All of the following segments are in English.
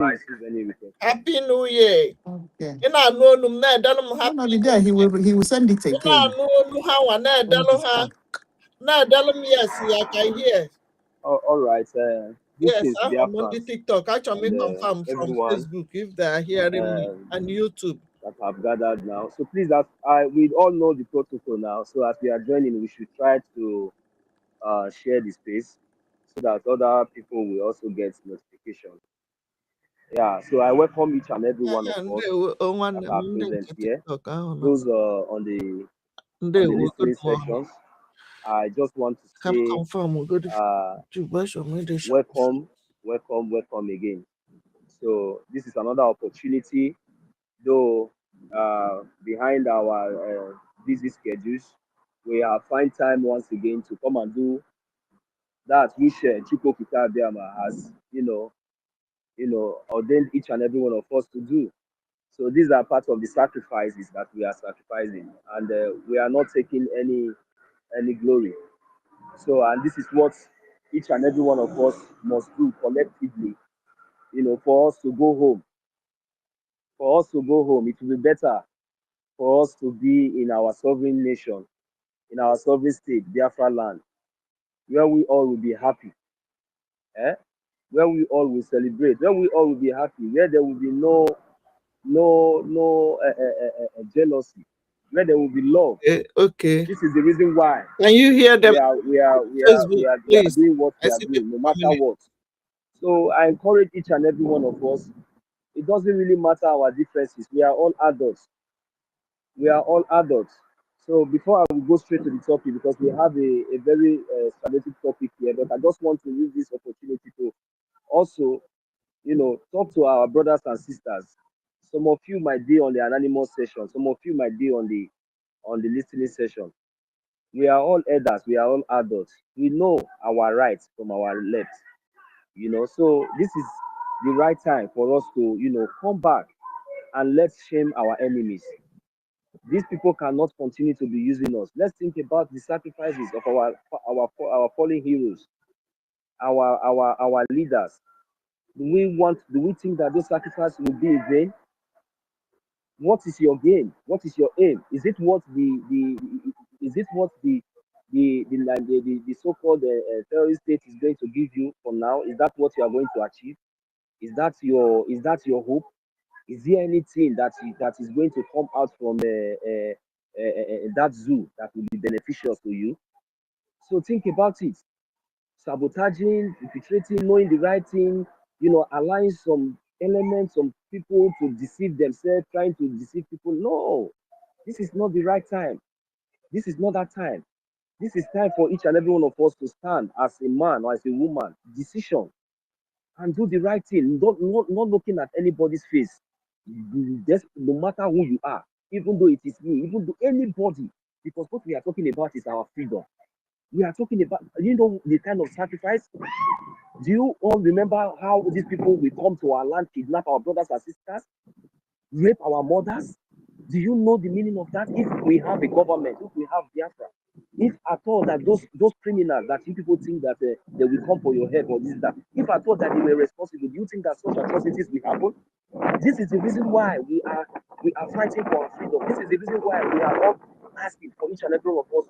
receive any request. Happy New Year. Okay. You know, no, Happy he will send it again. Yes, I can hear. All right. Yes, is I'm on the TikTok. Actually, confirm from everyone, Facebook if they are hearing me, and YouTube. That have gathered now. So please, we all know the protocol now. So as we are joining, we should try to share the space so that other people will also get notification. Yeah. So I welcome each and every one of us that are present here. Those on the listening sessions. I just want to say welcome again. So this is another opportunity, though behind our busy schedules, we have find time once again to come and do that which Chico Kitabiama has, ordained each and every one of us to do. So these are part of the sacrifices that we are sacrificing, and we are not taking any glory. So, and this is what each and every one of us must do collectively, for us to go home. For us to go home, it will be better for us to be in our sovereign nation, in our sovereign state, Biafra land, where we all will be happy, where we all will celebrate, where we all will be happy, where there will be no jealousy, where there will be love. Okay. This is the reason why. Can you hear them? We are doing what we are doing, no matter what. So I encourage each and every one of us. It doesn't really matter our differences. We are all adults. So before I will go straight to the topic, because we have a very strategic topic here, but I just want to use this opportunity to also, talk to our brothers and sisters. Some of you might be on the anonymous session. Some of you might be on the listening session. We are all elders. We are all adults. We know our rights from our left. So this is the right time for us to, come back and let's shame our enemies. These people cannot continue to be using us. Let's think about the sacrifices of our fallen heroes, our leaders. Do we think that those sacrifices will be in vain? What is your gain? What is your aim? Is it what the so-called terrorist state is going to give you for now? Is that what you are going to achieve? Is that your hope? Is there anything that is going to come out from that zoo that will be beneficial to you? So think about it. Sabotaging, infiltrating, knowing the right thing, allowing some elements, some people to deceive themselves, trying to deceive people. No, this is not the right time. This is not that time. This is time for each and every one of us to stand as a man or as a woman, decision, and do the right thing. Not looking at anybody's face. Just no matter who you are, even though it is me, even though anybody, because what we are talking about is our freedom. We are talking about, the kind of sacrifice. Do you all remember how these people will come to our land, kidnap our brothers and sisters, rape our mothers? Do you know the meaning of that? If we have a government, if we have Biafra, if at all that those criminals that you people think that they will come for your head or this that, if at all that they were responsible, do you think that such atrocities will happen? This is the reason why we are fighting for our freedom. This is the reason why we are all asking for each and every one of us,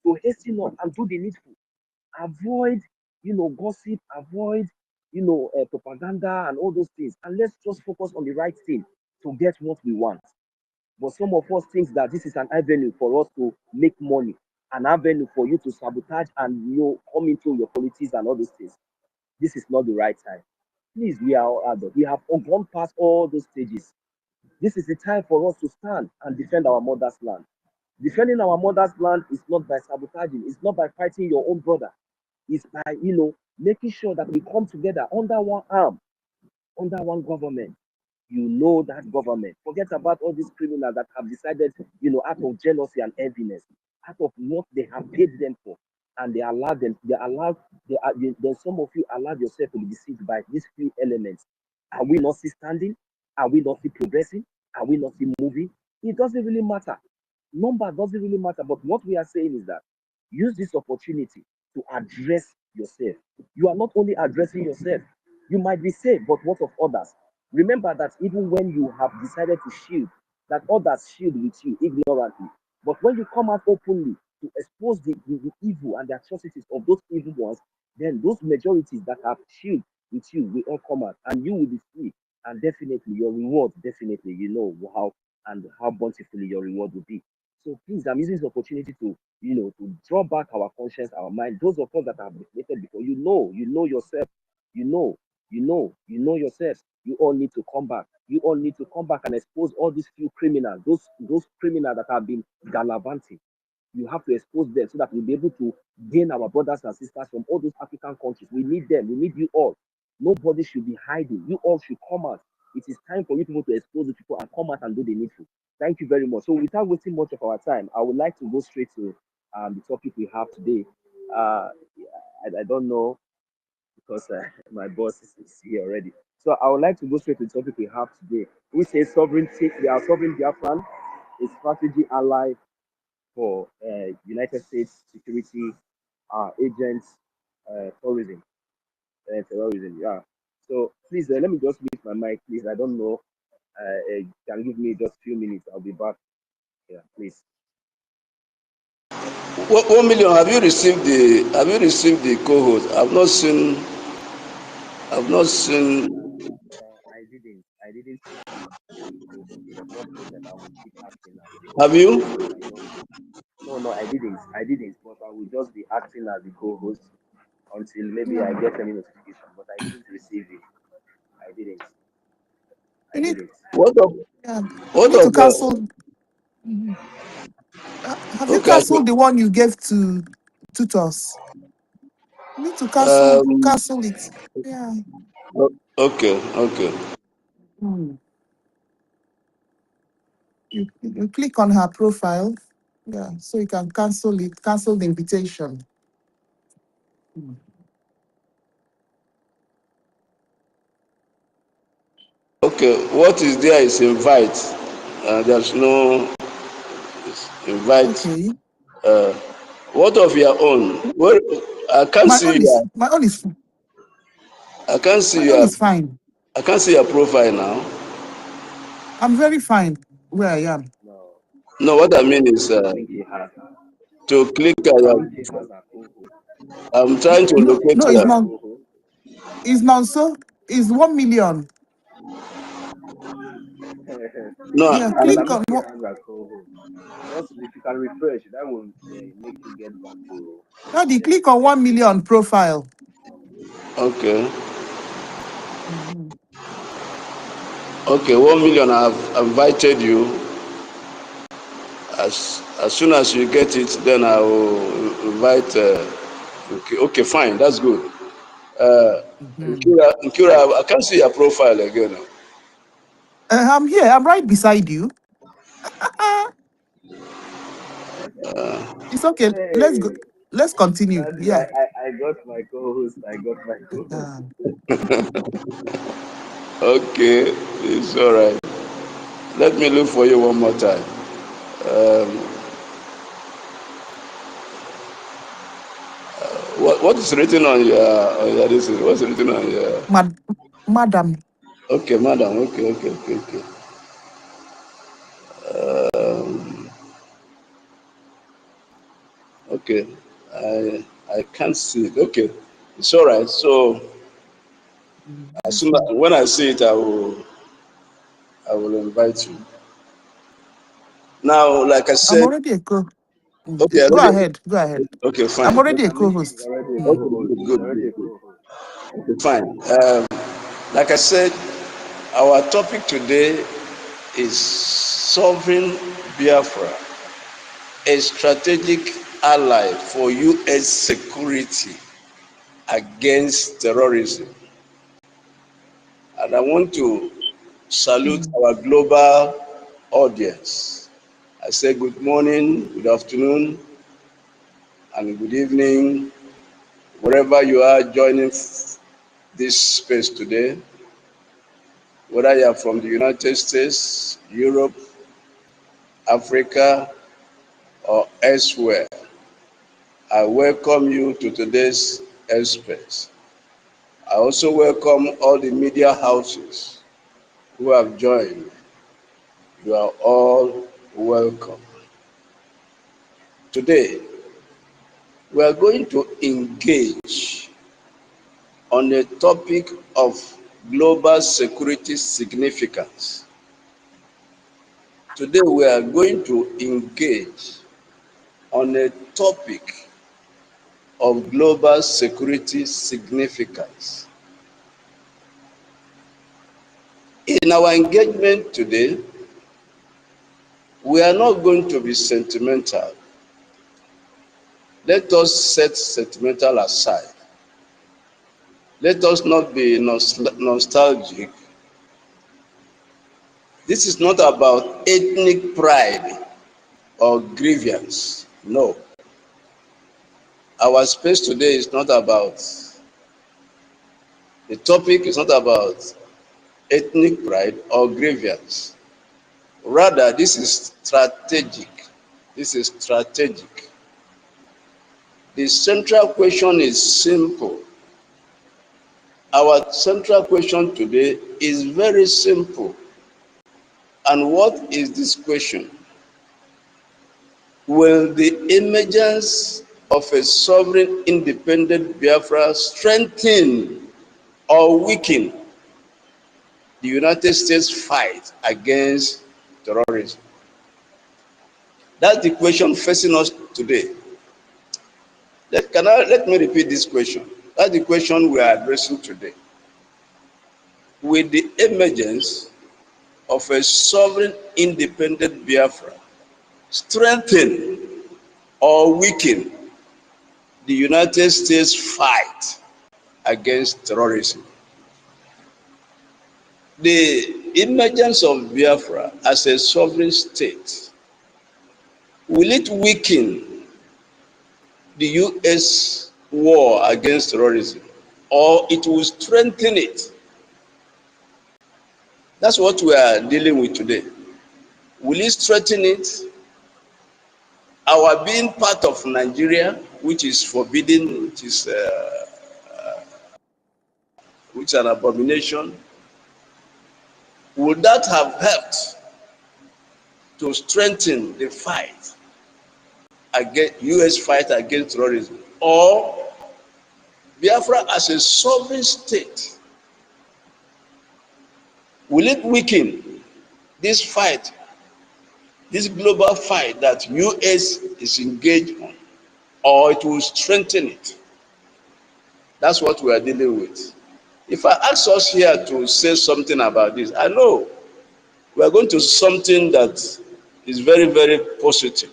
to hasten up and do the needful. Avoid, gossip, avoid, propaganda and all those things. And let's just focus on the right thing to get what we want. But some of us think that this is an avenue for us to make money, an avenue for you to sabotage and come into your politics and all those things. This is not the right time. Please, we are all adults. We have gone past all those stages. This is the time for us to stand and defend our mother's land. Defending our mother's land is not by sabotaging. It's not by fighting your own brother. It's by, making sure that we come together under one arm, under one government. You know that government. Forget about all these criminals that have decided, out of jealousy and enviness, out of what they have paid them for, and then some of you allowed yourself to be deceived by these few elements. Are we not still standing? Are we not still progressing? Are we not still moving? It doesn't really matter. Number doesn't really matter. But what we are saying is that use this opportunity to address yourself. You are not only addressing yourself, You might be safe, but what of others? Remember that even when you have decided to shield, that others shield with you ignorantly. But when you come out openly to expose the evil and the atrocities of those evil ones, then those majorities that have shield with you will all come out and you will be free. And definitely your reward, definitely, you know how bountifully your reward will be. So please, I'm using this opportunity to, to draw back our conscience, our mind. Those of us that have reflected before, you know yourself, you know, you know yourself. You all need to come back. You all need to come back and expose all these few criminals, those criminals that have been gallivanting. You have to expose them so that we'll be able to gain our brothers and sisters from all those African countries. We need them. We need you all. Nobody should be hiding. You all should come out. It is time for you people to expose the people and come out and do the needful. Thank you very much. So without wasting much of our time, I would like to go straight to the topic we have today. Uh, I don't know because my boss is here already. So I would like to go straight to the topic we have today. We say sovereignty. We are sovereign Biafran, a strategy ally for United States security agents, tourism, terrorism. Yeah. So please let me just mute my mic, please. I don't know. You can give me just a few minutes. I'll be back. Yeah, please. 1 million. Have you received the? Have you received the cohort? I've not seen. I've not seen. I didn't see the cohort, but no problem. I will keep acting as the Have co-host you? until I know. No, no, I didn't. I didn't. But I will just be acting as the co-host until maybe Yeah. I get any notification. But I didn't receive it. I didn't. You I need, didn't. What of? yeah. You What need to of? cancel. Mhm. Have you Okay. canceled the one you gave to tutors? You need to Um. cancel it. Yeah. Okay. Okay. Hmm. You click on her profile. Yeah. So you can cancel it. Cancel the invitation. Hmm. Okay. What is there is invite. There's no invite. Okay. Uh, what of your own? Well, I can't My see own is your. my own is I can't see my own your. is fine. I can't see your profile now. I'm very fine where I am. No, No, what I mean is I think she has. to click. I think she has a co-host. I'm trying to No, locate no, She has it's you. a not. co-host. It's not so. It's 1 million. No, Yeah. But I Click I'm, think on she what. has a co-host. Just if you can refresh, that will make you get back to Daddy, get click on get 1 million profile. okay. Mhm. Okay, 1 million. I've invited you. As soon as you get it, then I will invite. Okay, okay, fine. That's good. Mhm. Nkira, I can't see your profile again. I'm here. I'm right beside you. It's okay. Let's go. Hey, Let's continue. that's it. Yeah. I got my co-host. I got my co-host. Uh, Okay, it's all right. Let me look for you one more time. What is written on your this is what's written on your mad, madam. okay, madam. Okay, okay, okay, okay. Okay. I can't see it. Okay. It's all right. So as Let's soon as see. when I see it, I will invite you. Now, like I I'm said, already a co. okay, Go already. ahead. Go ahead. Okay, I'm fine. already a She's co-host. already a Mm. Okay, co-host. good, She's good, already good, a good. co-host. Okay, fine. Like I said, our topic today is solving Biafra, a strategic ally for U.S. security against terrorism. And I want to salute Mm. our global audience. I say good morning, good afternoon, and good evening, wherever you are joining this space today, whether you are from the United States, Europe, Africa, or elsewhere. I welcome you to today's space. I also welcome all the media houses who have joined. You are all welcome. Today, we are going to engage on a topic of global security significance. Today, we are going to engage on a topic of global security significance. In our engagement today, we are not going to be sentimental. Let us set sentimental aside. Let us not be nostalgic. This is not about ethnic pride or grievance. No. Our space today is not about, the topic is not about ethnic pride or grievance. Rather, this is strategic. This is strategic. The central question is simple. Our central question today is very simple. And what is this question? Will the emergence of a sovereign independent Biafra strengthen or weaken the United States fight against terrorism? That's the question facing us today. Let me repeat this question. That's the question we are addressing today. Will the emergence of a sovereign independent Biafra strengthen or weaken the United States fight against terrorism? The emergence of Biafra as a sovereign state, will it weaken the U.S. war against terrorism, or it will strengthen it? That's what we are dealing with today. Will it strengthen it? Our being part of Nigeria, which is forbidden, which is an abomination, would that have helped to strengthen the fight against U.S. fight against terrorism? Or Biafra as a sovereign state, will it weaken this fight, this global fight that U.S. is engaged on, or it will strengthen it? That's what we are dealing with. If I ask us here to say something about this, I know we are going to something that is very, very positive.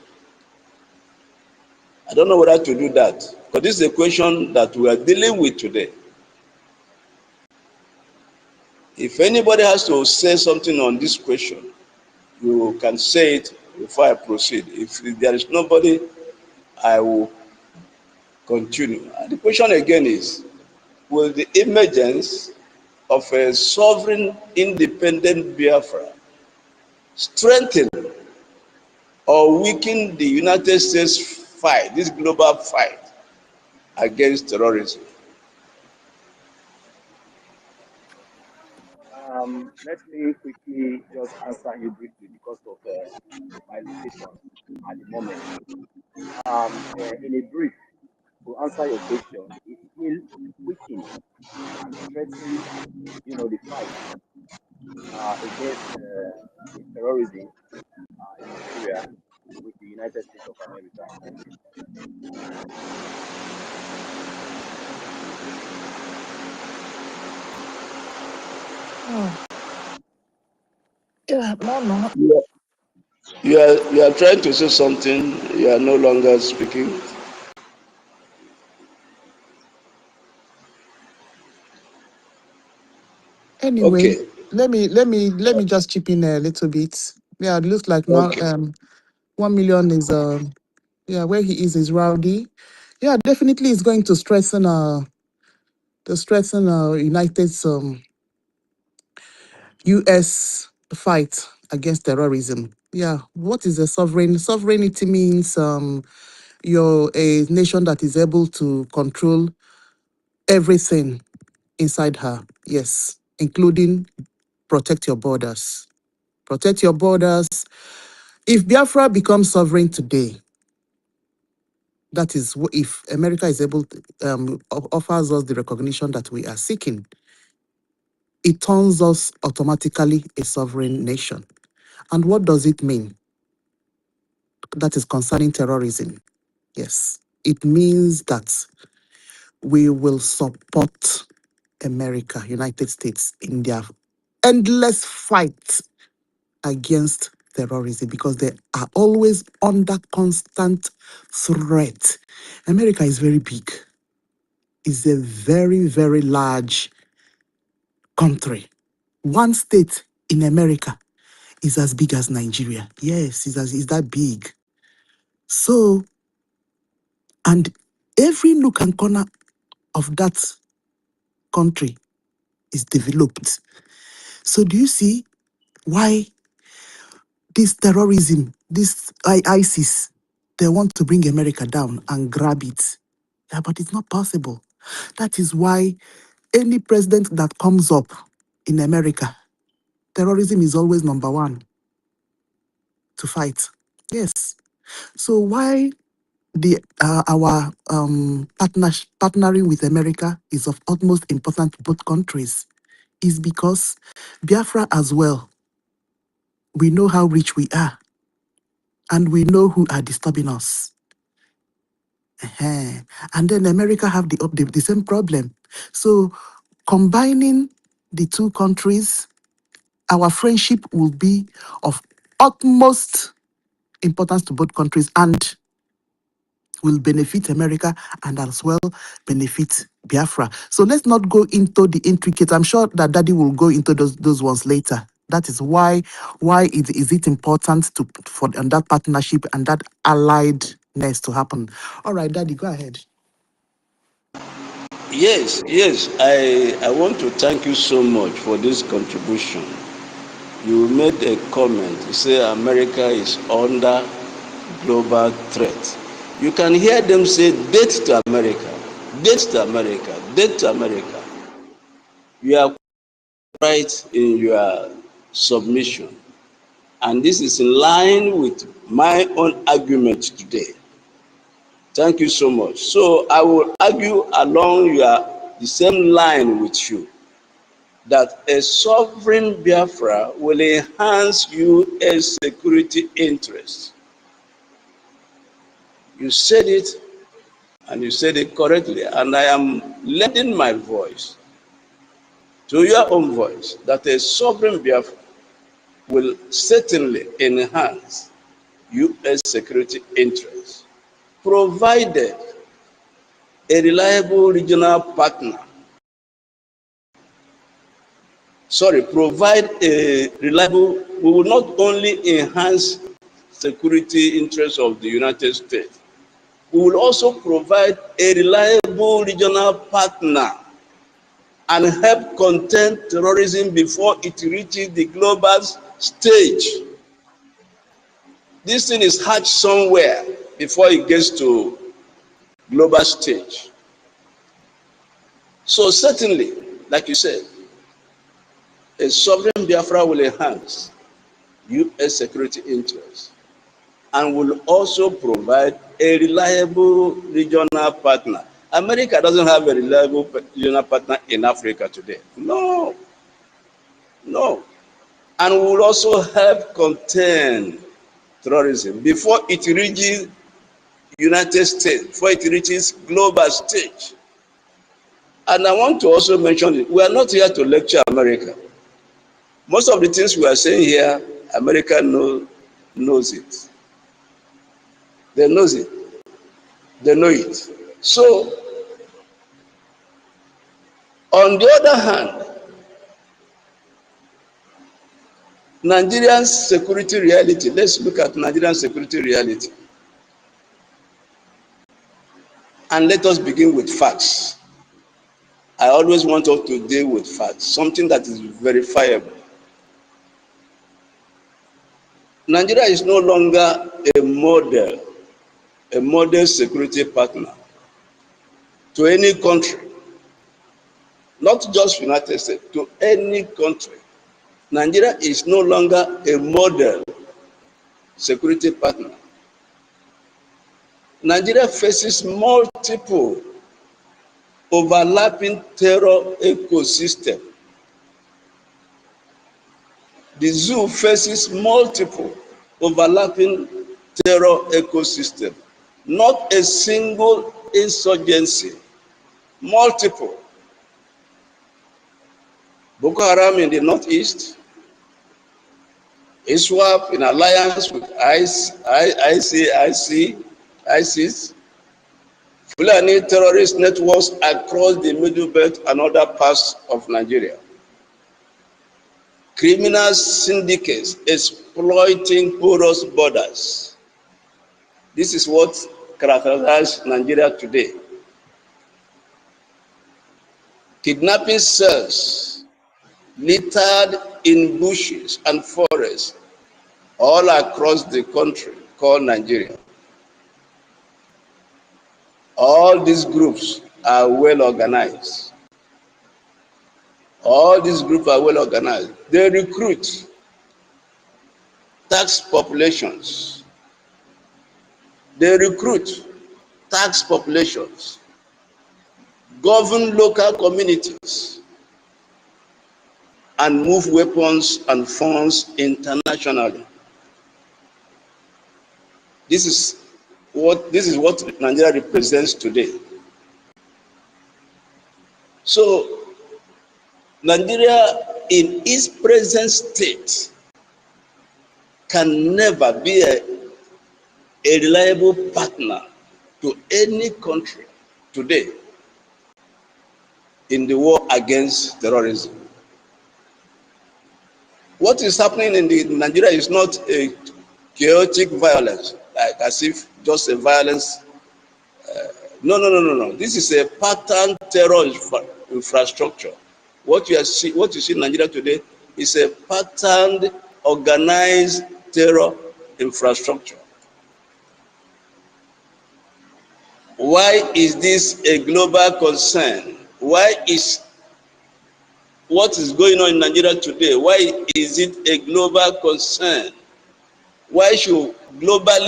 I don't know whether to do that, because this is a question that we are dealing with today. If anybody has to say something on this question, you can say it before I proceed. If there is nobody, I will continue. And the question again is, will the emergence of a sovereign independent Biafra strengthen or weaken the United States fight, this global fight against terrorism? Let me quickly just answer you briefly because of my location at the moment. In a brief, to answer your question, it will weaken and strengthen, the fight against the terrorism in Nigeria with the United States of America. Thank you. Oh, yeah, no, no. You are trying to say something, you are no longer speaking. Anyway, Okay. let me just chip in a little bit. Yeah, it looks like not Okay. 1 million is yeah, where he is rowdy. Yeah, definitely is going to strengthen United US fight against terrorism. Yeah, what is a sovereign? Sovereignty means you're a nation that is able to control everything inside her, yes, including protect your borders. Protect your borders. If Biafra becomes sovereign today, that is if America is able to offers us the recognition that we are seeking, it turns us automatically a sovereign nation. And what does it mean? That is concerning terrorism. Yes, it means that we will support America, United States, in their endless fight against terrorism because they are always under constant threat. America is very big. It's a very, very large country. One state in America is as big as Nigeria. Yes, it's that big. So, and every nook and corner of that country is developed. So do you see why this terrorism, this ISIS, they want to bring America down and grab it? Yeah, but it's not possible. That is why any president that comes up in America, terrorism is always number one to fight. Yes. So why our partnering with America is of utmost importance to both countries is because Biafra as well, we know how rich we are and we know who are disturbing us. And then America have the same problem. So combining the two countries, our friendship will be of utmost importance to both countries and will benefit America and as well benefit Biafra. So let's not go into the intricate. I'm sure that Daddy will go into those ones later. That is why is it important for that partnership and that alliedness to happen. All right, Daddy, go ahead. Yes, yes. I want to thank you so much for this contribution. You made a comment. You say America is under global threat. You can hear them say, "Date to America, date to America, date to America." You are right in your submission. And this is in line with my own argument today. Thank you so much. So I will argue along the same line with you that a sovereign Biafra will enhance U.S. security interests. You said it, and you said it correctly, and I am lending my voice to your own voice that a sovereign Biafra will certainly enhance U.S. security interests, provided a reliable regional partner. Provide a reliable, we will not only enhance security interests of the United States, we will also provide a reliable regional partner and help contain terrorism before it reaches the global stage. This thing is hatched somewhere before it gets to global stage. So certainly, like you said, a sovereign Biafra will enhance U.S. security interests and will also provide a reliable regional partner. America doesn't have a reliable regional partner in Africa today. No, no. And will also help contain terrorism before it reaches United States, before it reaches global stage. And I want to also mention it. We are not here to lecture America. Most of the things we are saying here, America knows it. They knows it. They know it. So, on the other hand, Nigerian security reality, let's look at Nigerian security reality. And let us begin with facts. I always want us to deal with facts, something that is verifiable. Nigeria is no longer a model security partner to any country not just United States, to any country. Nigeria is no longer a model security partner. Nigeria faces multiple overlapping terror ecosystem. The zoo faces multiple overlapping terror ecosystem. Not a single insurgency, multiple. Boko Haram in the northeast, ISWAP in alliance with ISIS, Fulani terrorist networks across the Middle Belt and other parts of Nigeria. Criminal syndicates exploiting porous borders. This is what characterizes Nigeria today. Kidnapping cells littered in bushes and forests all across the country called Nigeria. All these groups are well organized. All these groups are well organized. They recruit tax populations. They recruit tax populations, govern local communities, and move weapons and funds internationally. This is what Nigeria represents today. So Nigeria in its present state can never be a reliable partner to any country today in the war against terrorism. What is happening in Nigeria is not a chaotic violence, like as if just a violence. No. This is a pattern terror infrastructure. What you see in Nigeria today is a patterned, organized terror infrastructure. Why is this a global concern? Why is what is going on in Nigeria today? Why is it a global concern? Why should global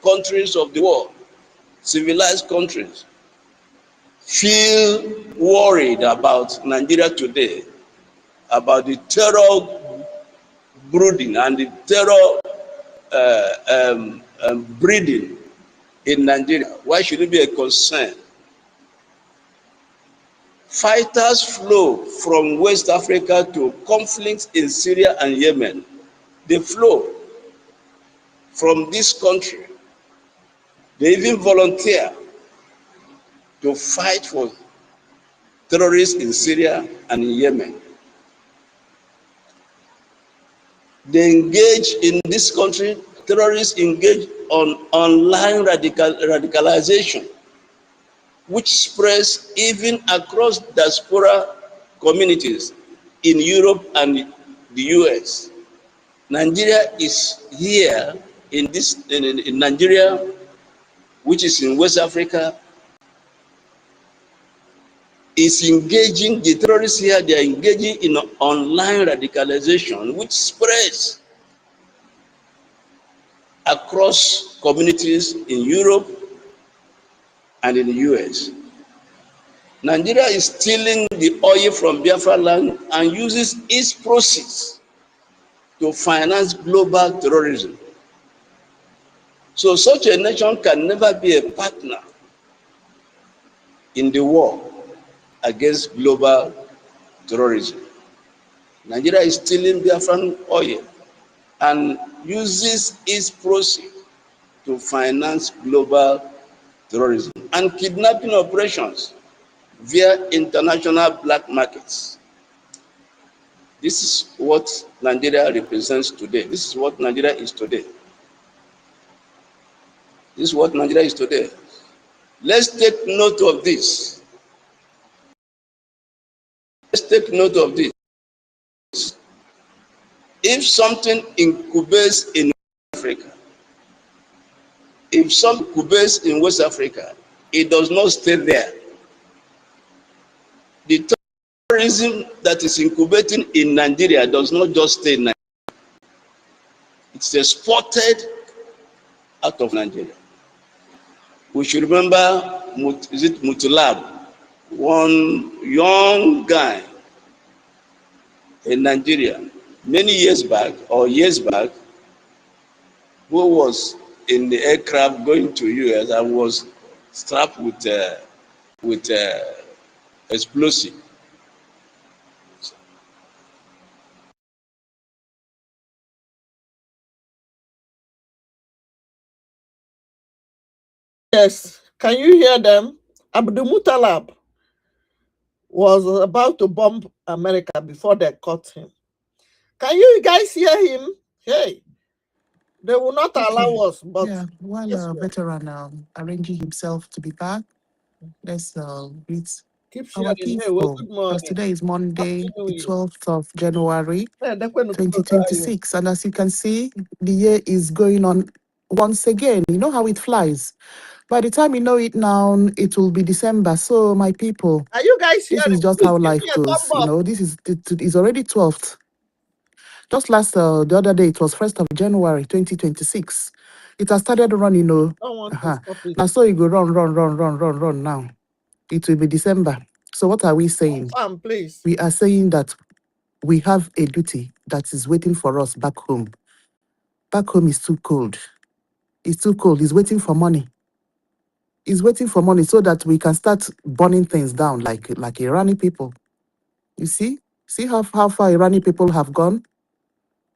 countries of the world, civilized countries, feel worried about Nigeria today, about the terror brooding and the terror breeding in Nigeria? Why should it be a concern? Fighters flow from West Africa to conflicts in Syria and Yemen. They flow from this country. They even volunteer to fight for terrorists in Syria and in Yemen. They engage in this country, terrorists engage on online radicalization, which spreads even across diaspora communities in Europe and the US. Nigeria is here in Nigeria, which is in West Africa, is engaging, the terrorists here, they are engaging in online radicalization, which spreads across communities in Europe and in the US. Nigeria is stealing the oil from Biafra land and uses its proceeds to finance global terrorism. So such a nation can never be a partner in the war against global terrorism. Nigeria is stealing Biafran oil and uses its proceeds to finance global terrorism and kidnapping operations via international black markets. This is what Nigeria represents today. This is what Nigeria is today. This is what Nigeria is today. Let's take note of this. Let's take note of this. If something incubates in Africa, if something incubates in West Africa, it does not stay there. The terrorism that is incubating in Nigeria does not just stay in Nigeria. It's exported out of Nigeria. We should remember, is it Mutulab, one young guy in Nigeria, many years back, who was in the aircraft going to US and was strapped with explosive. Yes, can you hear them? Abdul Muttalab was about to bomb America before they caught him. Can you guys hear him? Hey, they will not allow us, but yeah, while yes, a veteran arranging himself to be back, let's greet keep our sharing. Hey, well, people. good Because morning. today is Monday, Happy New the Year. 12th of January, Hey, they're going to close the 2026. And as you can see, the year is going on once again. You know how it flies. By the time you know it now, it will be December. So, my people, Are you guys this hearing? is just Please how give life me a goes. thumb You up. know, this is it's already 12th. Just the other day, it was 1st of January 2026. It has started running, I don't want to stop it. Now, so you go run now. It will be December. So, what are we saying? Confirm, please. We are saying that we have a duty that is waiting for us back home. Back home is too cold. It's too cold. It's waiting for money. It's waiting for money so that we can start burning things down like Iranian people. You see? See how far Iranian people have gone?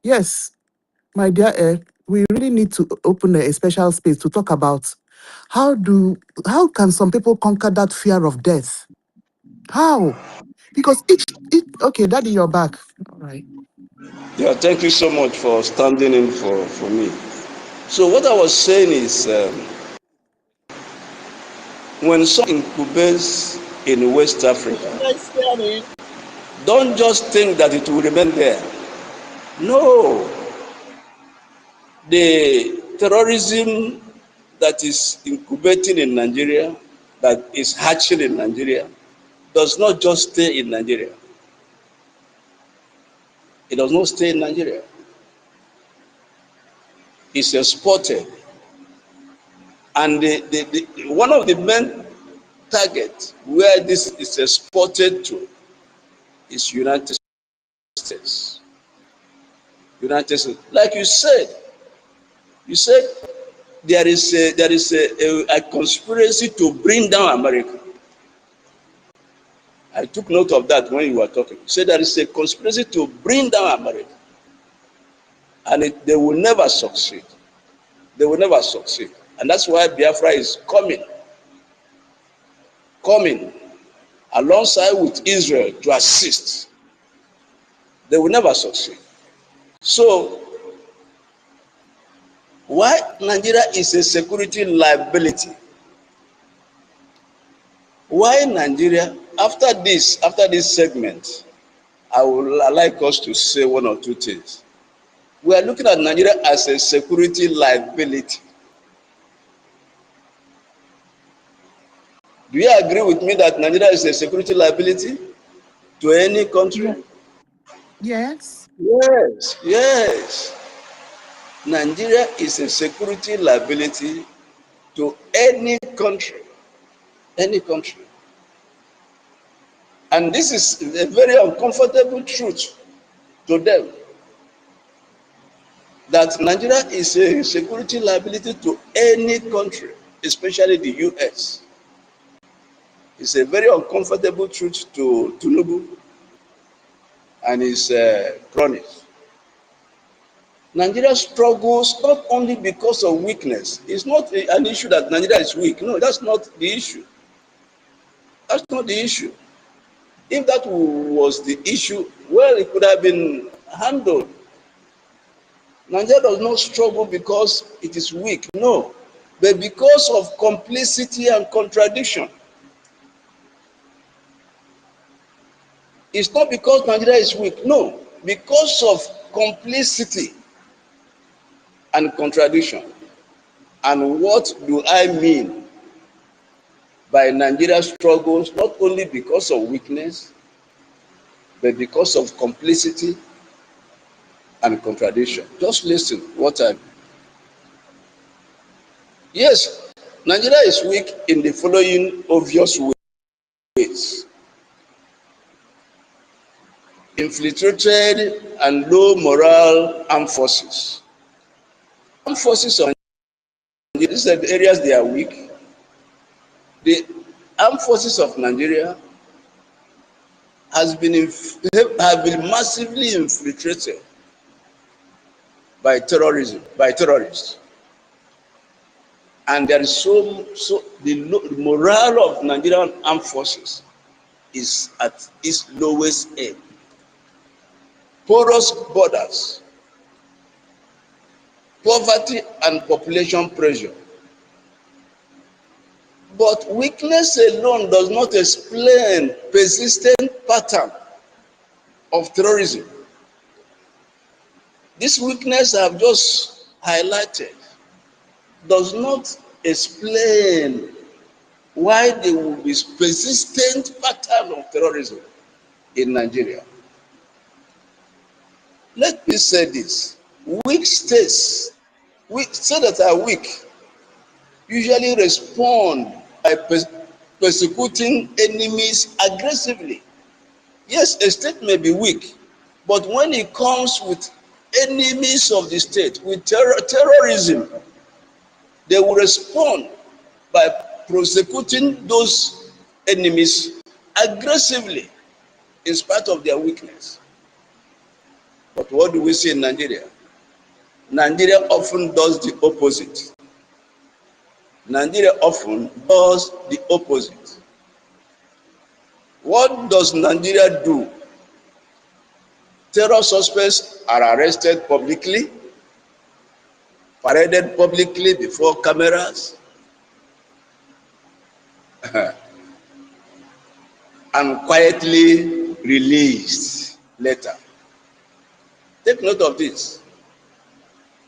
Yes, my dear we really need to open a special space to talk about how can some people conquer that fear of death? How? Because okay, Daddy, you're back. All right. Yeah, thank you so much for standing in for me. So what I was saying is, when something incubates in West Are you Africa, guys hearing? don't just think that it will remain there. No, the terrorism that is incubating in Nigeria, that is hatching in Nigeria, does not just stay in Nigeria. It does not stay in Nigeria. It's exported. And one of the main targets where this is exported to is United States. United States. Like you said there is a conspiracy to bring down America. I took note of that when you were talking. You said there is a conspiracy to bring down America. And they will never succeed. They will never succeed. And that's why Biafra is coming alongside with Israel to assist. They will never succeed. So, why Nigeria is a security liability? Why Nigeria, after this segment, I would like us to say one or two things. We are looking at Nigeria as a security liability. Do you agree with me that Nigeria is a security liability to any Yeah. country? Yes. Yes. Nigeria is a security liability to any country. Any country. And this is a very uncomfortable truth to them, that Nigeria is a security liability to any country, especially the US. It's a very uncomfortable truth to Tinubu and his cronies. Nigeria struggles not only because of weakness. It's not an issue that Nigeria is weak. No, that's not the issue. That's not the issue. If that was the issue, well, it could have been handled. Nigeria does not struggle because it is weak, no, but because of complicity and contradiction. It's not because Nigeria is weak, no, because of complicity and contradiction. And what do I mean by Nigeria's struggles, not only because of weakness, but because of complicity and contradiction. Just listen what I. Yes, Nigeria is weak in the following obvious ways: infiltrated and low morale armed forces. Armed forces of Nigeria, these are the areas they are weak. The armed forces of Nigeria have been massively infiltrated by terrorists, and there is the morale of Nigerian armed forces is at its lowest ebb. Porous borders, poverty and population pressure. But weakness alone does not explain persistent pattern of terrorism. This weakness I have just highlighted does not explain why there will be persistent pattern of terrorism in Nigeria. Let me say this: weak states that are weak usually respond by persecuting enemies aggressively. Yes, a state may be weak, but when it comes with enemies of the state, with terrorism, they will respond by prosecuting those enemies aggressively in spite of their weakness. But what do we see in Nigeria? Nigeria often does the opposite. Nigeria often does the opposite. What does Nigeria do? Terror suspects are arrested publicly, paraded publicly before cameras, and quietly released later. Take note of this.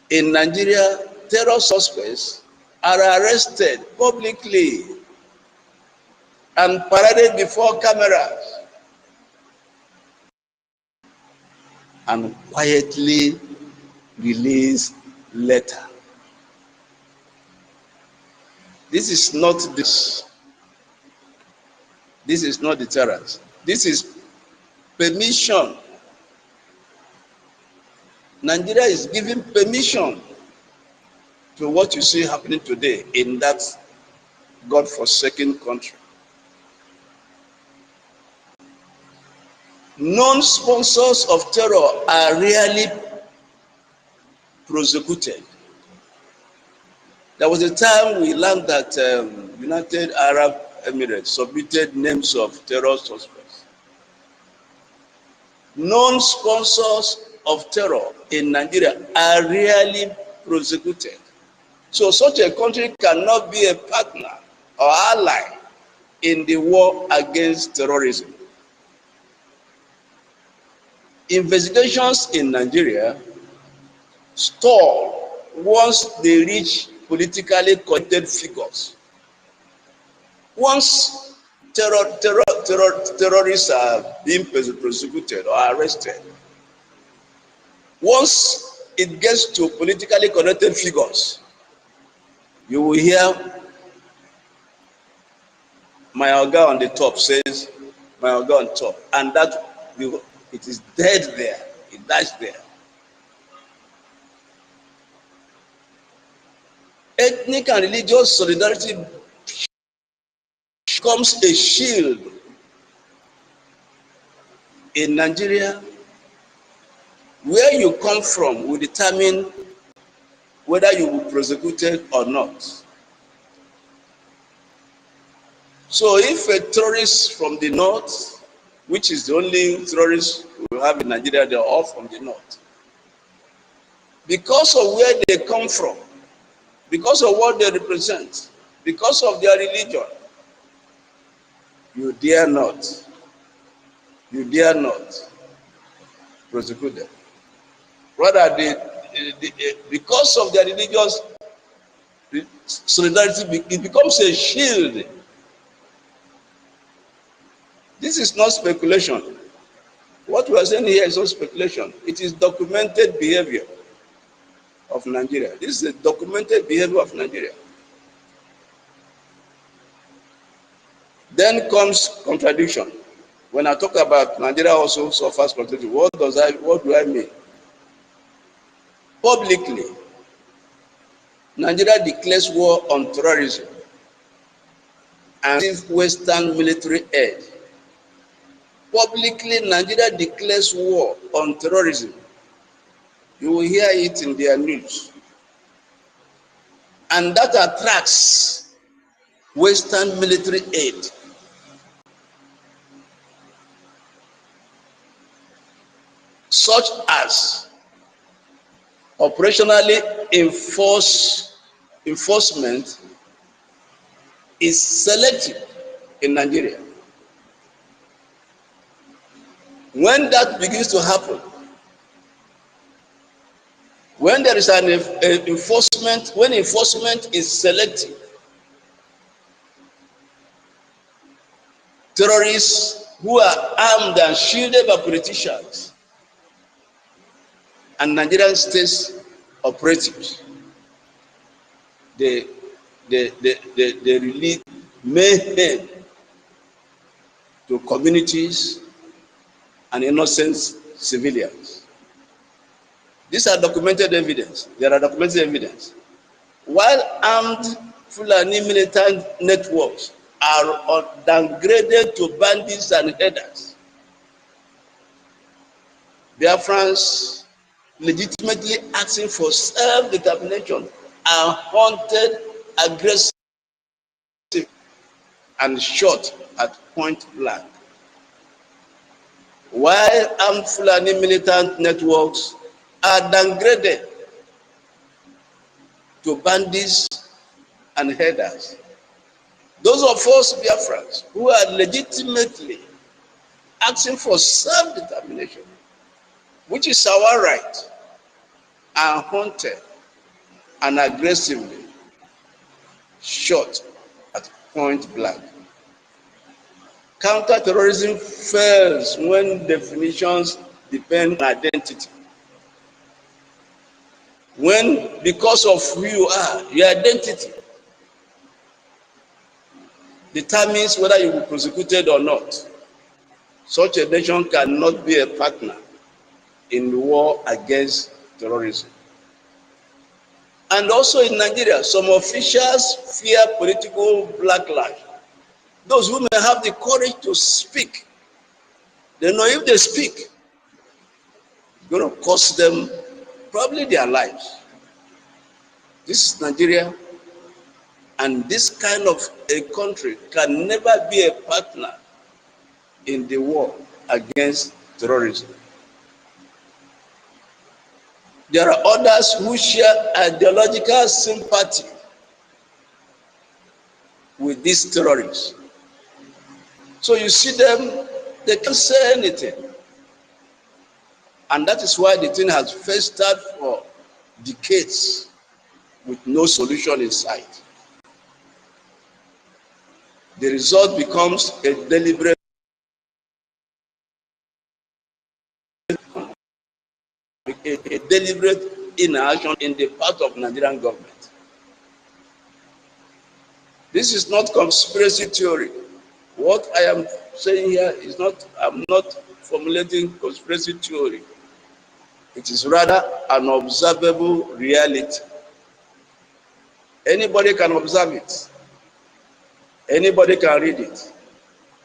In Nigeria, terror suspects are arrested publicly and paraded before cameras and quietly released later. This is not this. This is not deterrence. This is permission. Nigeria is giving permission to what you see happening today in that God-forsaken country. Known sponsors of terror are rarely prosecuted. There was a time we learned that United Arab Emirates submitted names of terror suspects. Known sponsors of terror in Nigeria are rarely prosecuted. So such a country cannot be a partner or ally in the war against terrorism. Investigations in Nigeria stall once they reach politically connected figures. Once terrorists are being prosecuted or arrested, once it gets to politically connected figures, you will hear my oga on the top says, my oga on top, and that it is dead there, it dies there. Ethnic and religious solidarity becomes a shield. In Nigeria, where you come from will determine whether you will be prosecuted or not. So if a terrorist from the north, which is the only terrorists we have in Nigeria, they're all from the north. Because of where they come from, because of what they represent, because of their religion, you dare not prosecute them. Rather, because of their religious solidarity, it becomes a shield This is not speculation. What we are saying here is not speculation. It is documented behavior of Nigeria. This is a documented behavior of Nigeria. Then comes contradiction. When I talk about Nigeria also suffers contradiction, what do I mean? Publicly, Nigeria declares war on terrorism and receives Western military aid. Publicly, Nigeria declares war on terrorism. You will hear it in their news. And that attracts Western military aid. Such as operationally enforcement is selective in Nigeria. When that begins to happen, when there is an enforcement, when enforcement is selective, terrorists who are armed and shielded by politicians and Nigerian state operatives, they release mayhem to communities and innocent civilians. These are documented evidence. There are documented evidence. While armed Fulani militant networks are downgraded to bandits and headers, Biafrans legitimately asking for self-determination are haunted, aggressive, and shot at point blank. While armed Fulani militant networks are downgraded to bandits and headers, those of us Biafrans who are legitimately asking for self-determination, which is our right, are haunted and aggressively shot at point blank. Counter-terrorism fails when definitions depend on identity. When, because of who you are, your identity determines whether you will be prosecuted or not. Such a nation cannot be a partner in the war against terrorism. And also in Nigeria, some officials fear political backlash. Those who may have the courage to speak, they know if they speak, it's going to cost them probably their lives. This is Nigeria, and this kind of a country can never be a partner in the war against terrorism. There are others who share ideological sympathy with these terrorists. So you see them, they can't say anything. And that is why the thing has festered for decades with no solution in sight. The result becomes a deliberate inaction in the part of Nigerian government. This is not conspiracy theory. What I am saying here is not, I'm not formulating conspiracy theory. It is rather an observable reality. Anybody can observe it. Anybody can read it.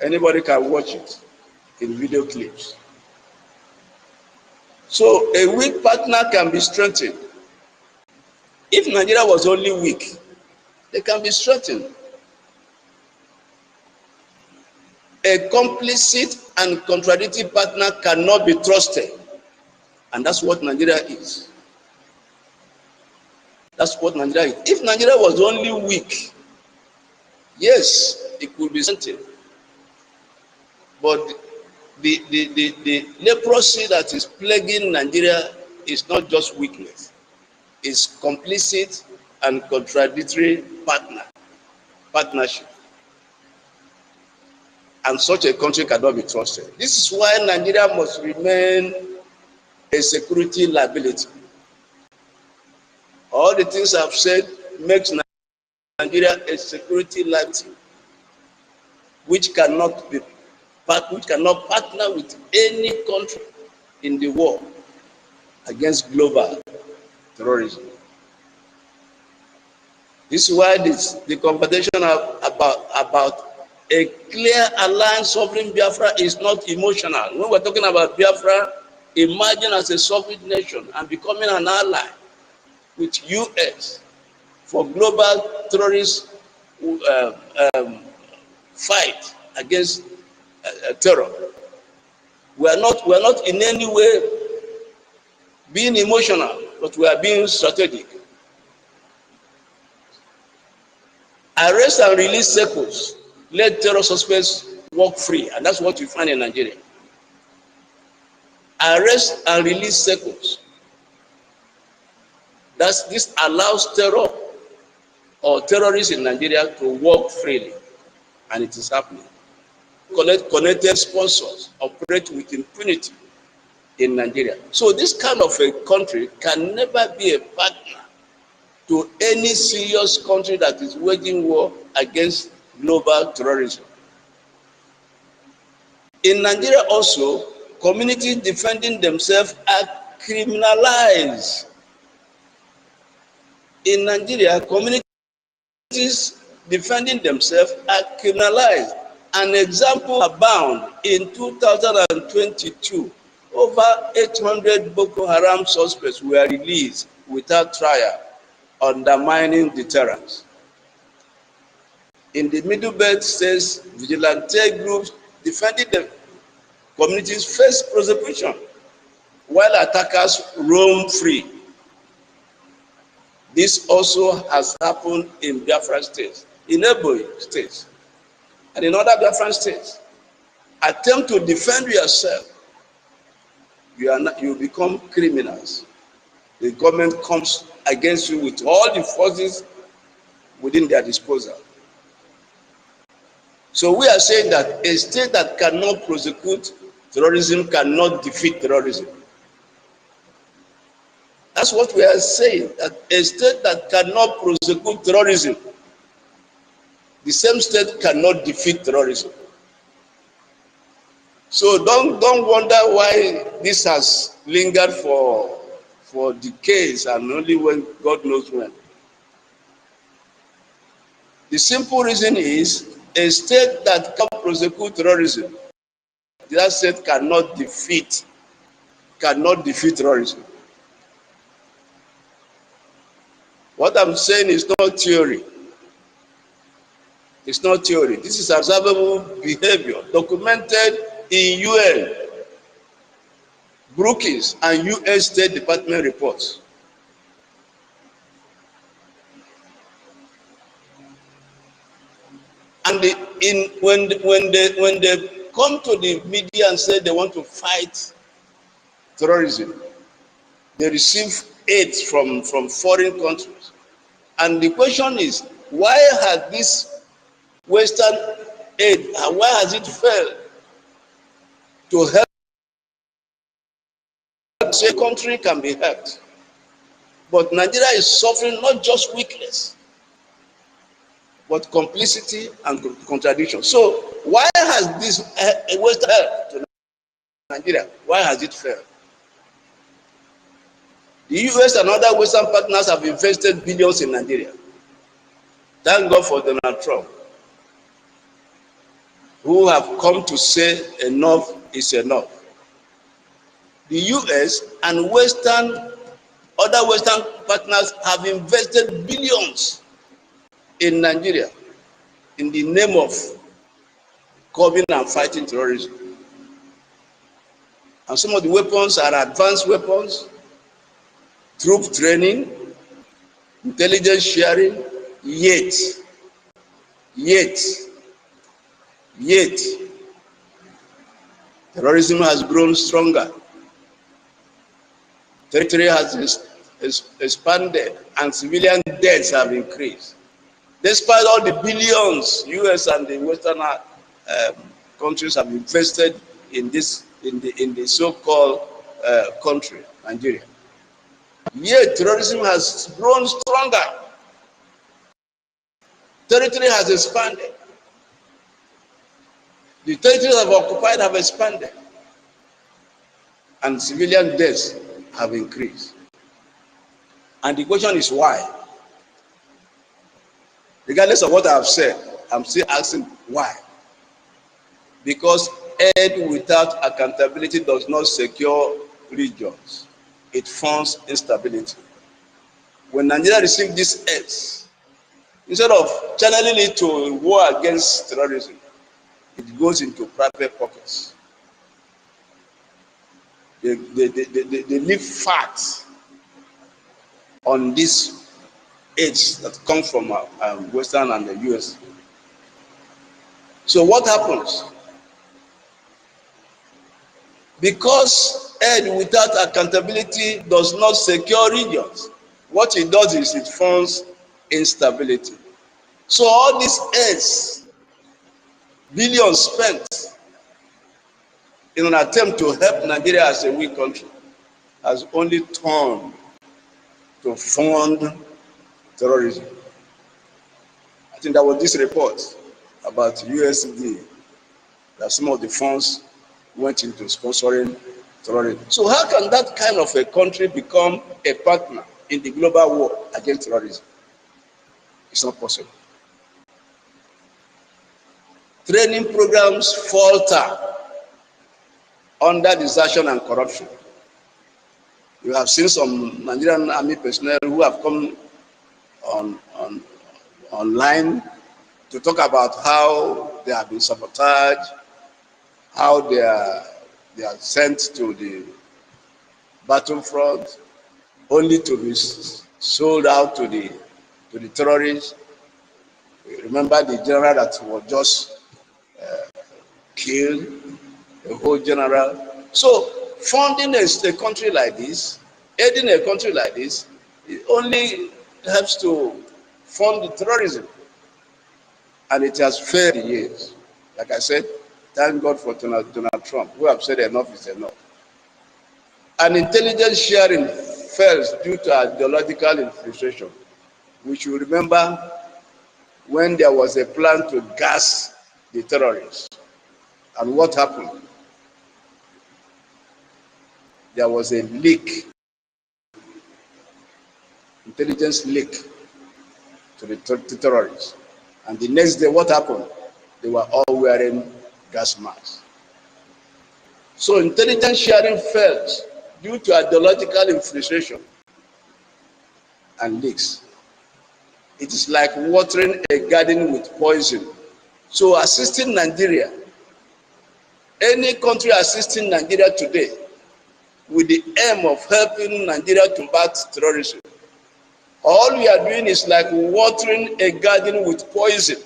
Anybody can watch it in video clips. So a weak partner can be strengthened. If Nigeria was only weak, they can be strengthened. A complicit and contradictory partner cannot be trusted. And that's what Nigeria is. That's what Nigeria is. If Nigeria was only weak, yes, it could be strengthened. But the leprosy that is plaguing Nigeria is not just weakness. It's complicit and contradictory partnership. and such a country cannot be trusted. This is why Nigeria must remain a security liability. All the things I've said makes Nigeria a security liability, which cannot partner with any country in the war against global terrorism. This is why the conversation about a clear alliance sovereign Biafra is not emotional. When we're talking about Biafra emerging as a sovereign nation and becoming an ally with US for global terrorist fight against terror, we are not in any way being emotional, but we are being strategic. Arrest and release circles, let terror suspects walk free, and that's what you find in Nigeria. Arrest and release circles. This allows terror or terrorists in Nigeria to walk freely, and it is happening. Connected sponsors operate with impunity in Nigeria. So this kind of a country can never be a partner to any serious country that is waging war against global terrorism. In Nigeria also, communities defending themselves are criminalized. In Nigeria, communities defending themselves are criminalized. An example abound. In 2022, over 800 Boko Haram suspects were released without trial, undermining deterrence. In the Middle Belt states, vigilante groups defending the communities face prosecution, while attackers roam free. This also has happened in Biafra states, in Ebonyi states, and in other Biafran states. Attempt to defend yourself, you become criminals. The government comes against you with all the forces within their disposal. So we are saying that a state that cannot prosecute terrorism cannot defeat terrorism. That's what we are saying, that a state that cannot prosecute terrorism, the same state cannot defeat terrorism. So don't wonder why this has lingered for decades and only when God knows when. The simple reason is a state that can prosecute terrorism, that state cannot defeat terrorism. What I'm saying is not theory. It's not theory. This is observable behavior documented in UN, Brookings, and US State Department reports. And when they come to the media and say they want to fight terrorism, they receive aid from foreign countries. And the question is, why has this Western aid, why has it failed to help? Say country can be helped, but Nigeria is suffering not just weakness, but complicity and contradiction. So why has this Western help to Nigeria? Why has it failed? The US and other Western partners have invested billions in Nigeria. Thank God for Donald Trump, who have come to say enough is enough. The US and other Western partners have invested billions in Nigeria in the name of curbing and fighting terrorism. And some of the weapons are advanced weapons, troop training, intelligence sharing, yet, terrorism has grown stronger. Territory has expanded and civilian deaths have increased. Despite all the billions US and the Western countries have invested in this in the so-called country, Nigeria. Yet terrorism has grown stronger. Territory has expanded. The territories have occupied have expanded, and civilian deaths have increased. And the question is why? Regardless of what I have said, I'm still asking why. Because aid without accountability does not secure regions. It funds instability. When Nigeria received these aids, instead of channeling it to a war against terrorism, it goes into private pockets. They leave fat on these aids that come from Western and the US. So what happens? Because aid without accountability does not secure regions, what it does is it funds instability. So all these aids, billions spent in an attempt to help Nigeria as a weak country, has only turned to fund terrorism. I think that was this report about USD, that some of the funds went into sponsoring terrorism. So how can that kind of a country become a partner in the global war against terrorism? It's not possible. Training programs falter under desertion and corruption. You have seen some Nigerian army personnel who have come online to talk about how they have been sabotaged, how they are sent to the battlefront only to be sold out to the terrorists. Remember the general that was just killed, the whole general. So funding a country like this, aiding a country like this, it only helps to fund the terrorism. And it has failed in years. Like I said, thank God for Donald Trump, who have said enough is enough. And intelligence sharing fails due to ideological infiltration. We should remember when there was a plan to gas the terrorists. And what happened? There was a leak, intelligence leak to the terrorists. And the next day, what happened? They were all wearing gas masks. So intelligence sharing fails due to ideological infiltration and leaks. It is like watering a garden with poison. So assisting Nigeria, any country assisting Nigeria today with the aim of helping Nigeria combat terrorism, all we are doing is like watering a garden with poison.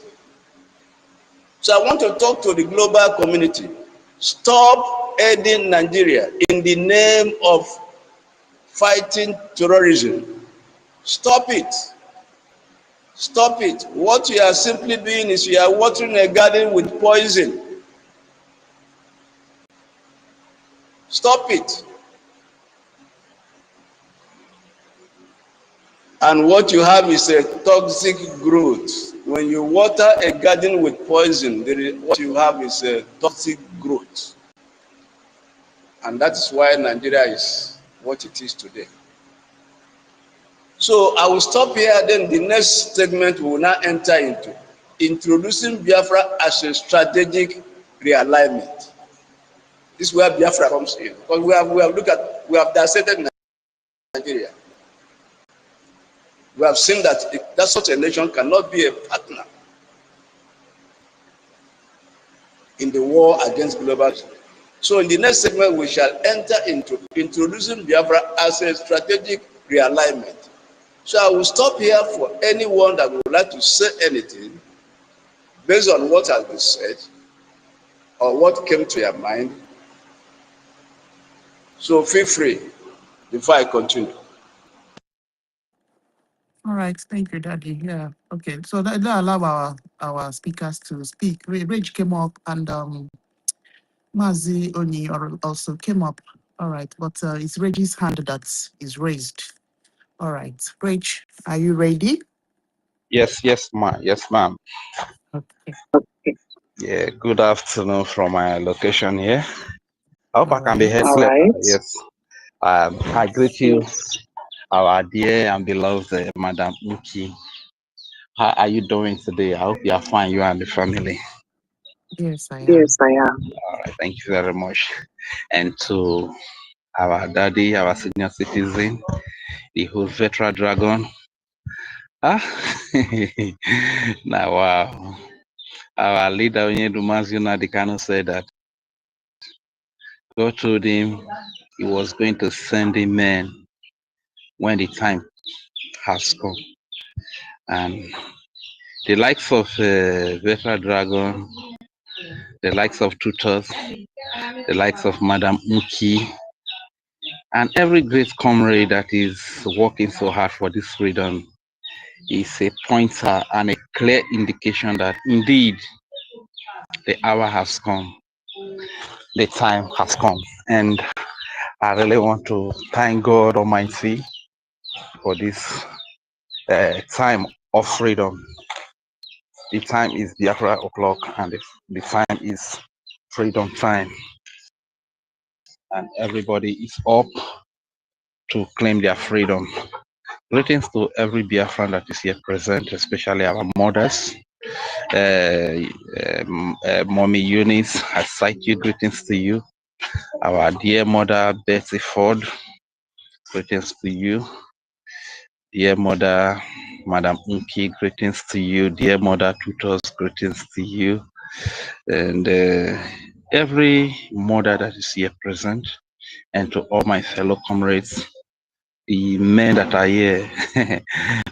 So I want to talk to the global community. Stop aiding Nigeria in the name of fighting terrorism. Stop it. Stop it. What you are simply doing is you are watering a garden with poison. Stop it. And what you have is a toxic growth. When you water a garden with poison, what you have is a toxic growth. And that is why Nigeria is what it is today. So I will stop here, then the next segment we will now enter into introducing Biafra as a strategic realignment. This is where Biafra comes in. Because we have dissected Nigeria. We have seen that such a nation cannot be a partner in the war against globalism. So in the next segment, we shall enter into introducing Biafra as a strategic realignment. So I will stop here for anyone that would like to say anything based on what has been said or what came to your mind. So feel free before I continue. All right, thank you, Daddy. Yeah, okay. So that allow our speakers to speak. Rage came up and Mazi Oni also came up. All right, but it's Rage's hand that is raised. All right, Rage, are you ready? Yes, ma'am. Okay. Yeah, good afternoon from my location here. I hope I All can be right. heard clearly. Yes. I greet you, our dear and beloved Madam Uki. How are you doing today? I hope you are fine, you and the family. Yes, I Yes, am. I am. All right, thank you very much. And to our daddy, our senior citizen, the whole veteran dragon. Ah, now wow. Our leader, NNAMDI Kanu, said that God told him he was going to send him men when the time has come. And the likes of Vetra Dragon, the likes of Tutus, the likes of Madam Uki, and every great comrade that is working so hard for this freedom is a pointer and a clear indication that indeed the hour has come, the time has come. And I really want to thank God Almighty for this time of freedom. The time is Biafra o'clock, and the time is freedom time, and everybody is up to claim their freedom. Greetings to every Biafran that is here present, especially our mothers. Mommy Eunice, I cite you. Greetings to you. Our dear mother Betty Ford, greetings to you. Dear mother Madam Unki, greetings to you. Dear mother Tutors, greetings to you. And every mother that is here present, and to all my fellow comrades, the men that are here.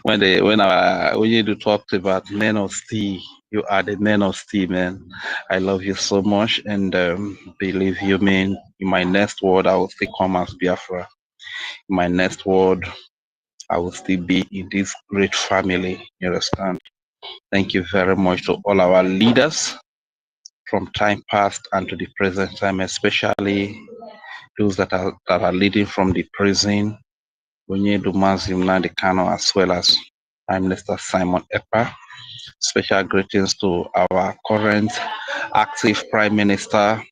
when you talked about men of steel, you are the men of steel, man. I love you so much, and believe you, man. In my next word, I will still come as Biafra. In my next word, I will still be in this great family. You understand? Thank you very much to all our leaders from time past and to the present time, especially those that are leading from the prison, NNAMDI Kanu, as well as Prime Minister Simon Ekpa. Special greetings to our current active Prime Minister,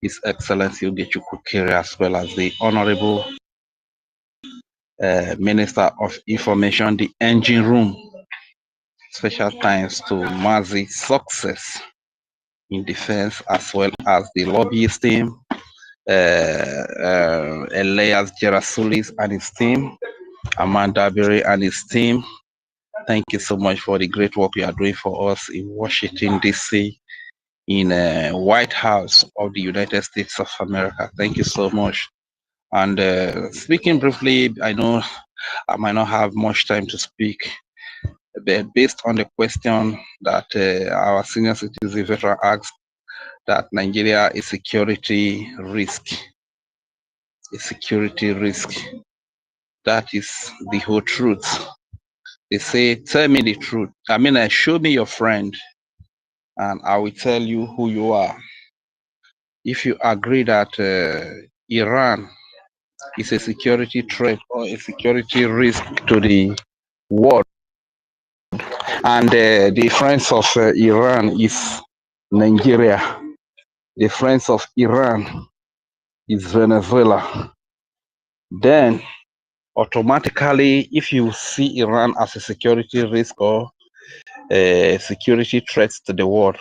His Excellency Ogechukwu Kere, as well as the Honorable Minister of Information, the engine room. Special thanks to Mazi Success in defense, as well as the lobbyist team, Elias Gerasulis and his team, Amanda Berry and his team. Thank you so much for the great work you are doing for us in Washington, D.C., in White House of the United States of America. Thank you so much. And speaking briefly, I know I might not have much time to speak, but based on the question that our senior citizen veteran asked, that Nigeria is security risk. A security risk. That is the whole truth. They say, tell me the truth. Show me your friend, and I will tell you who you are. If you agree that Iran is a security threat or a security risk to the world, and the friends of Iran is Nigeria, the friends of Iran is Venezuela, then automatically, if you see Iran as a security risk or a security threat to the world,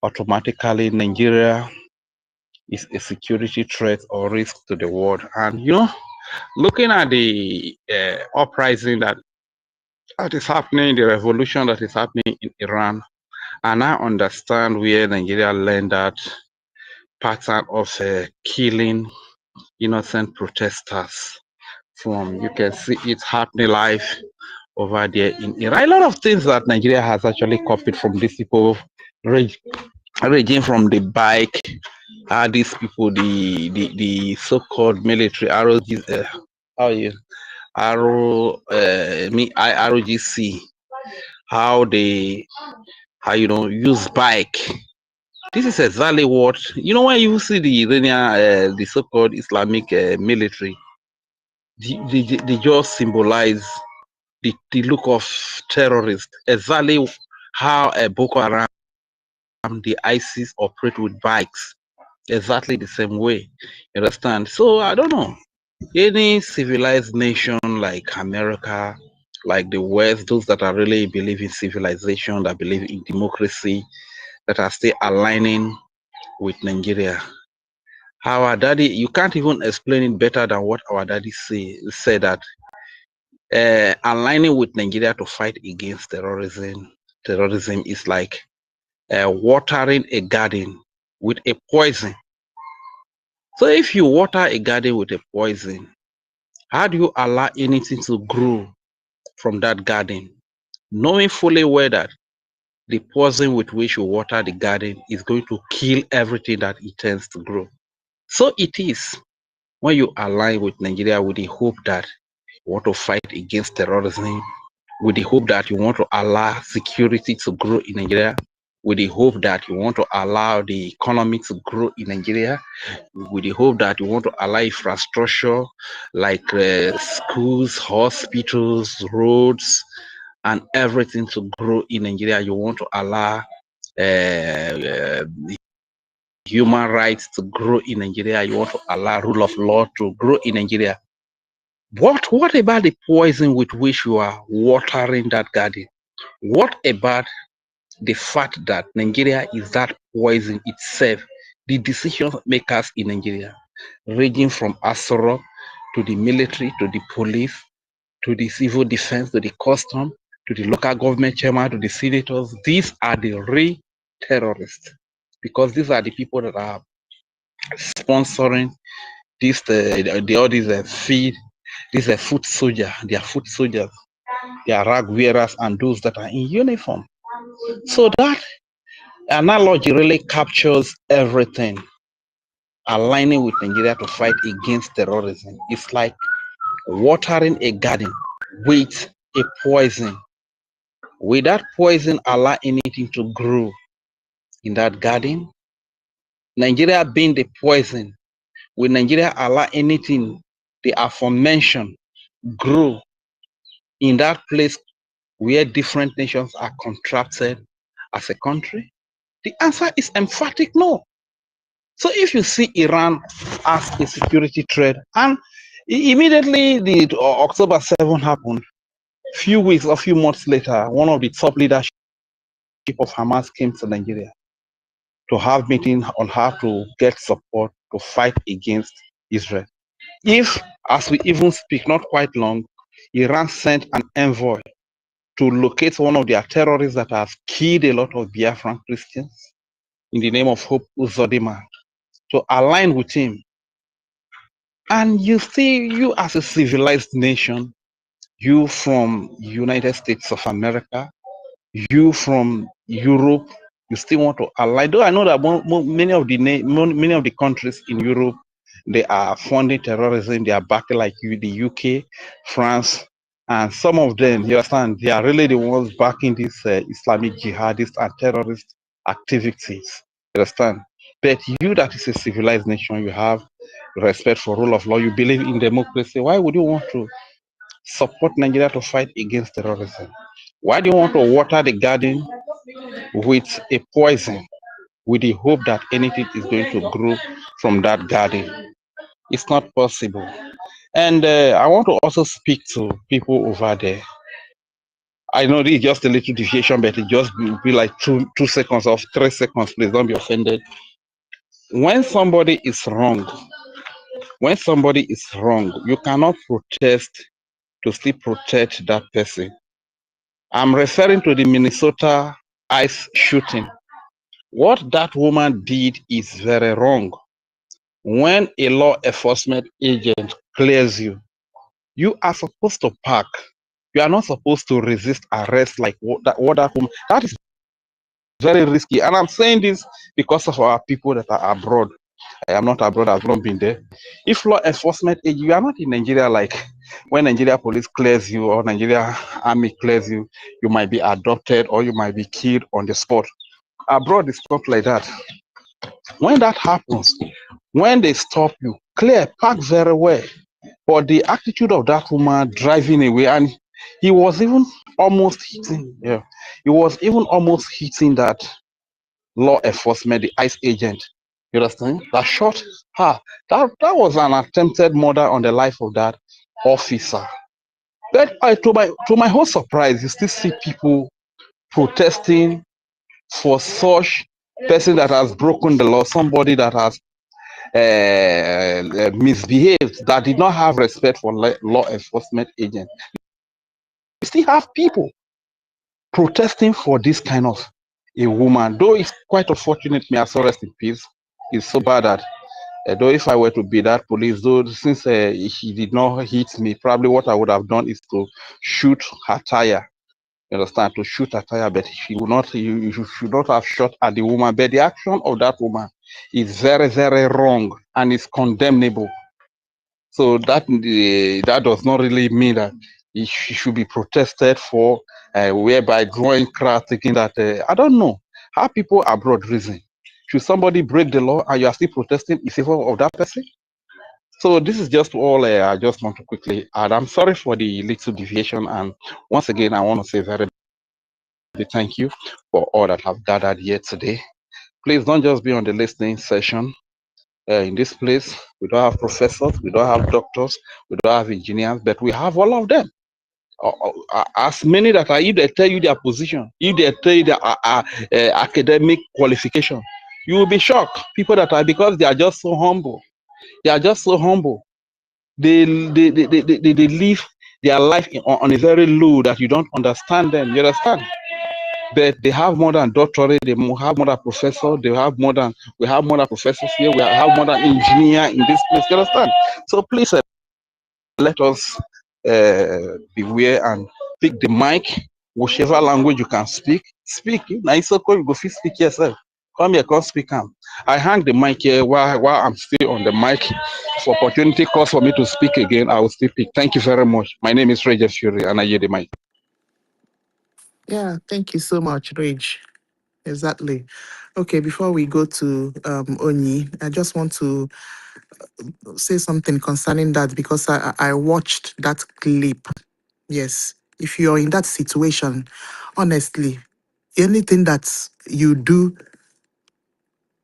automatically Nigeria is a security threat or risk to the world. And looking at the uprising that is happening, the revolution that is happening in Iran, and I understand where Nigeria learned that pattern of killing innocent protesters from. You can see it happening live over there in Iran. A lot of things that Nigeria has actually copied from these people, ranging from the bike, how these people, the so-called military ROGs, how you ROGC, how they use bike. This is exactly what when you see the Iranian, the so-called Islamic military, they just symbolize the look of terrorists. Exactly how Boko Haram, the ISIS operate with bikes. Exactly the same way. You understand? So I don't know. Any civilized nation like America, like the West, those that are really believe in civilization, that believe in democracy, that are still aligning with Nigeria. Our daddy, you can't even explain it better than what our daddy said that aligning with Nigeria to fight against terrorism. Terrorism is like watering a garden with a poison. So if you water a garden with a poison, how do you allow anything to grow from that garden, knowing fully well that the poison with which you water the garden is going to kill everything that it tends to grow? So it is when you align with Nigeria with the hope that you want to fight against terrorism, with the hope that you want to allow security to grow in Nigeria, with the hope that you want to allow the economy to grow in Nigeria, with the hope that you want to allow infrastructure like schools, hospitals, roads, and everything to grow in Nigeria. You want to allow human rights to grow in Nigeria. You want to allow rule of law to grow in Nigeria. What about the poison with which you are watering that garden? What about the fact that Nigeria is that poison itself? The decision makers in Nigeria, ranging from Asoro to the military, to the police, to the civil defense, to the custom, to the local government chairman, to the senators, these are the real terrorists, because these are the people that are sponsoring this all these these are foot soldiers, they are foot soldiers, they are rag wearers and those that are in uniform. So that analogy really captures everything. Aligning with Nigeria to fight against terrorism. It's like watering a garden with a poison. Will that poison allow anything to grow in that garden? Nigeria being the poison, will Nigeria allow anything, the aforementioned, grow in that place where different nations are contracted as a country? The answer is emphatic no. So if you see Iran as a security threat, and immediately the October 7 happened, few weeks or few months later, one of the top leadership of Hamas came to Nigeria to have meeting on how to get support to fight against Israel. If, as we even speak, not quite long, Iran sent an envoy to locate one of their terrorists that has killed a lot of Biafran Christians in the name of Hope Uzodinma, to align with him. And you see, you as a civilized nation, you from United States of America, you from Europe, you still want to ally. Though I know that many of the countries in Europe, they are funding terrorism. They are backing like the UK, France, and some of them, you understand, they are really the ones backing these Islamic jihadist and terrorist activities. You understand? But you, that is a civilized nation, you have respect for rule of law, you believe in democracy. Why would you want to support Nigeria to fight against terrorism? Why do you want to water the garden with a poison with the hope that anything is going to grow from that garden? It's not possible. And I want to also speak to people over there. I know this is just a little deviation, but it just be like 2 seconds or 3 seconds. Please don't be offended. When somebody is wrong, you cannot protest to still protect that person. I'm referring to the Minnesota ICE shooting. What that woman did is very wrong. When a law enforcement agent clears you, you are supposed to park. You are not supposed to resist arrest like what that woman. That is very risky. And I'm saying this because of our people that are abroad. I am not abroad, I've not been there. If law enforcement agent, you are not in Nigeria like when Nigeria police clears you or Nigeria army clears you, you might be adopted or you might be killed on the spot. Abroad, it's not like that. When that happens, when they stop you, clear, park very well. But the attitude of that woman driving away, and he was even almost hitting, yeah, he was even almost hitting that law enforcement, the ICE agent. You understand? That shot her. That was an attempted murder on the life of that officer. But to my whole surprise, you still see people protesting for such person that has broken the law, somebody that has misbehaved, that did not have respect for law enforcement agents. You still have people protesting for this kind of a woman, though it's quite unfortunate. May I so rest in peace. It's so bad that though if I were to be that police, though since he did not hit me, probably what I would have done is to shoot her tire. You understand? To shoot her tire, but she would not. You should not have shot at the woman. But the action of that woman is very, very wrong and is condemnable. So that does not really mean that it should be protested for, whereby drawing crowd, thinking that I don't know how people abroad reason. Should somebody break the law and you are still protesting in favor of that person? So this is just all I just want to quickly add. I'm sorry for the little deviation, and once again I want to say very big thank you for all that have gathered here today. Please don't just be on the listening session. In this place, we don't have professors, we don't have doctors, we don't have engineers, but we have all of them. As many that are, if they tell you their position, if they tell you their academic qualification, you will be shocked. People that are, because they are just so humble. They are just so humble. They live their life on a very low that you don't understand them. You understand? But they have more than doctorate, they have more than professor, we have more than professors here, we have more than engineer in this place. You understand? So please let us beware and pick the mic, whichever language you can speak. Now it's okay, you go fit speak yourself. Come here, come speak. I hang the mic here while I'm still on the mic. If opportunity calls for me to speak again, I will still speak. Thank you very much. My name is Regis Fury, and I yield the mic. Yeah, thank you so much, Rage. Exactly. Okay, before we go to Oni, I just want to say something concerning that because I watched that clip. Yes, if you're in that situation, honestly, anything that you do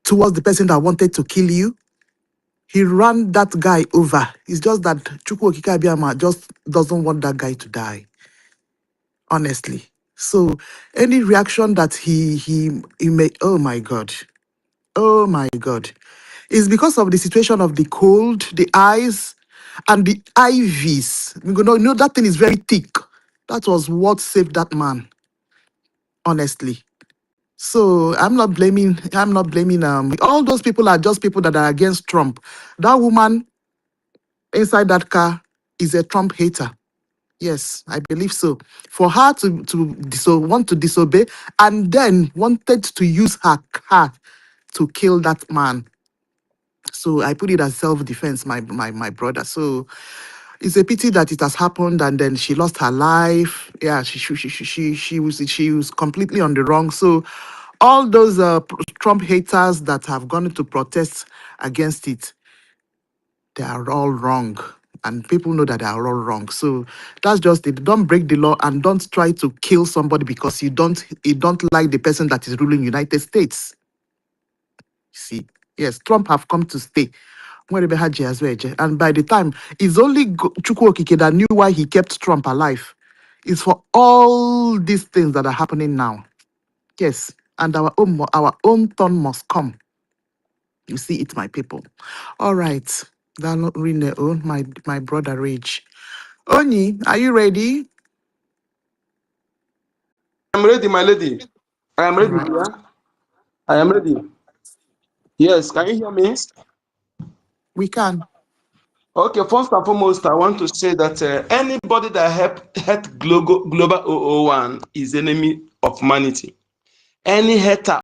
towards the person that wanted to kill you, he ran that guy over. It's just that Chukwu Okike Abiyama just doesn't want that guy to die. Honestly. So any reaction that he made, oh my God. Oh my God. It's because of the situation of the cold, the eyes, and the IVs. You know that thing is very thick. That was what saved that man, honestly. So I'm not blaming all those people are just people that are against Trump. That woman inside that car is a Trump hater. Yes, I believe so. For her to want to disobey and then wanted to use her car to kill that man. So I put it as self-defense, my brother. So it's a pity that it has happened and then she lost her life. Yeah, she was completely on the wrong. So all those Trump haters that have gone to protest against it, they are all wrong. And people know that they are all wrong. So that's just it. Don't break the law and don't try to kill somebody because you don't like the person that is ruling United States. See, yes, Trump have come to stay. Wherever Haji has read, and by the time it's only Chukwu Okike that knew why he kept Trump alive. It's for all these things that are happening now. Yes, and our own turn must come. You see it, my people. All right, Dalo Rine, my brother Rage. Oni, are you ready? I'm ready, my lady. I am All ready, right, dear. I am ready. Yes, can you hear me? we can. Okay, first and foremost, I want to say that anybody that hate global 001 is enemy of humanity. Any hater